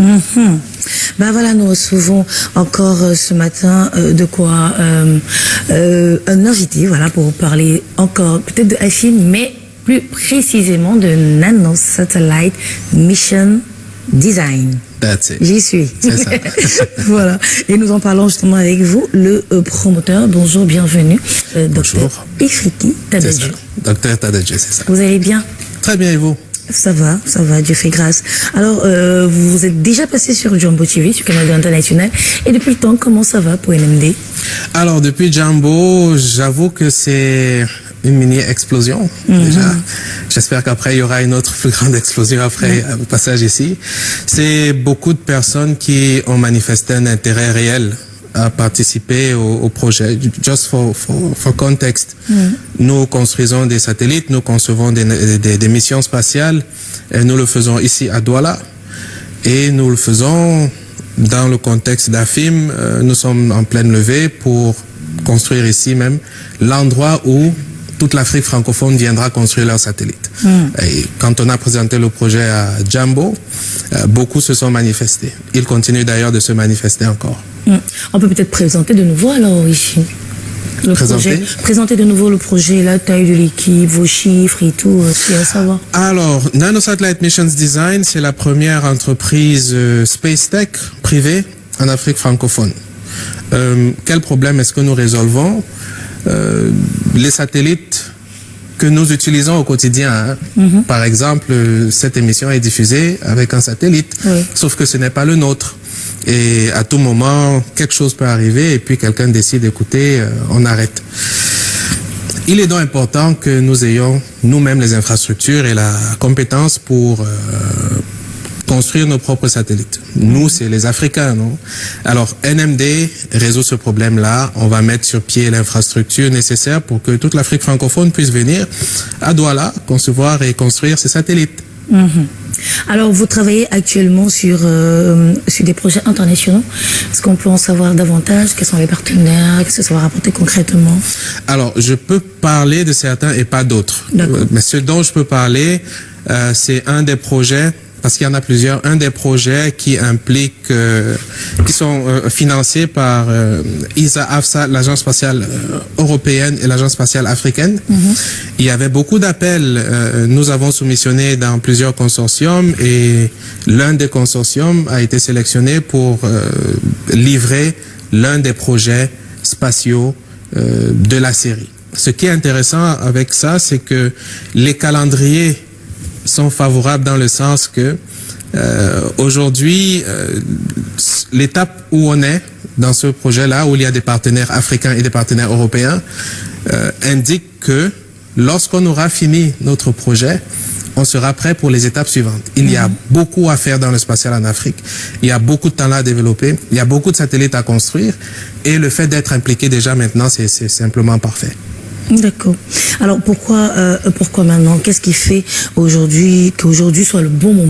Ben voilà, nous recevons encore ce matin un invité, voilà, pour parler encore peut-être de AFIM, mais plus précisément de Nano Satellite Mission Design. That's it. J'y suis. C'est ça. Voilà. Et nous en parlons justement avec vous, le promoteur. Bonjour, bienvenue. Bonjour. Dr Ifriki Tadadjou. Docteur Tadadjou, c'est ça. Vous allez bien? Très bien, et vous? Ça va, Dieu fait grâce. Alors, vous êtes déjà passé sur Jambo TV, sur Canal International. Et depuis le temps, comment ça va pour NMD? Alors, depuis Jambo, j'avoue que c'est une mini-explosion, déjà. J'espère qu'après, il y aura une autre plus grande explosion après le passage ici. C'est beaucoup de personnes qui ont manifesté un intérêt réel à participer au projet. Just for context, nous construisons des satellites, nous concevons des missions spatiales, et nous le faisons ici à Douala, et nous le faisons dans le contexte d'AFIM. Nous sommes en pleine levée pour construire ici même l'endroit où toute l'Afrique francophone viendra construire leurs satellites. Et quand on a présenté le projet à Jambo, beaucoup se sont manifestés. Ils continuent d'ailleurs de se manifester encore. On peut peut-être présenter de nouveau alors ici le projet. Présenter de nouveau le projet, la taille de l'équipe, vos chiffres et tout, si à savoir. Alors, Nano Satellite Missions Design, c'est la première entreprise space tech privée en Afrique francophone. Quel problème est-ce que nous résolvons? Les satellites que nous utilisons au quotidien. Par exemple, cette émission est diffusée avec un satellite, sauf que ce n'est pas le nôtre. Et à tout moment, quelque chose peut arriver et puis quelqu'un décide d'écouter, on arrête. Il est donc important que nous ayons nous-mêmes les infrastructures et la compétence pour construire nos propres satellites. Nous, c'est les Africains, non? Alors, NMD résout ce problème-là. On va mettre sur pied l'infrastructure nécessaire pour que toute l'Afrique francophone puisse venir à Douala concevoir et construire ses satellites. Alors, vous travaillez actuellement sur des projets internationaux. Est-ce qu'on peut en savoir davantage? Quels sont les partenaires? Qu'est-ce que ça va rapporter concrètement? Alors, je peux parler de certains et pas d'autres. Mais ce dont je peux parler, c'est un des projets, parce qu'il y en a plusieurs, un des projets qui implique, qui sont financés par ESA-AFSA, l'Agence spatiale européenne et l'Agence spatiale africaine. Il y avait beaucoup d'appels. Nous avons soumissionné dans plusieurs consortiums et l'un des consortiums a été sélectionné pour livrer l'un des projets spatiaux de la série. Ce qui est intéressant avec ça, c'est que les calendriers sont favorables dans le sens que aujourd'hui, l'étape où on est dans ce projet-là, où il y a des partenaires africains et des partenaires européens, indique que lorsqu'on aura fini notre projet, on sera prêt pour les étapes suivantes. Il y a beaucoup à faire dans le spatial en Afrique. Il y a beaucoup de temps à développer. Il y a beaucoup de satellites à construire. Et le fait d'être impliqué déjà maintenant, c'est simplement parfait. D'accord. Alors pourquoi maintenant? Qu'est-ce qui fait qu'aujourd'hui soit le bon moment?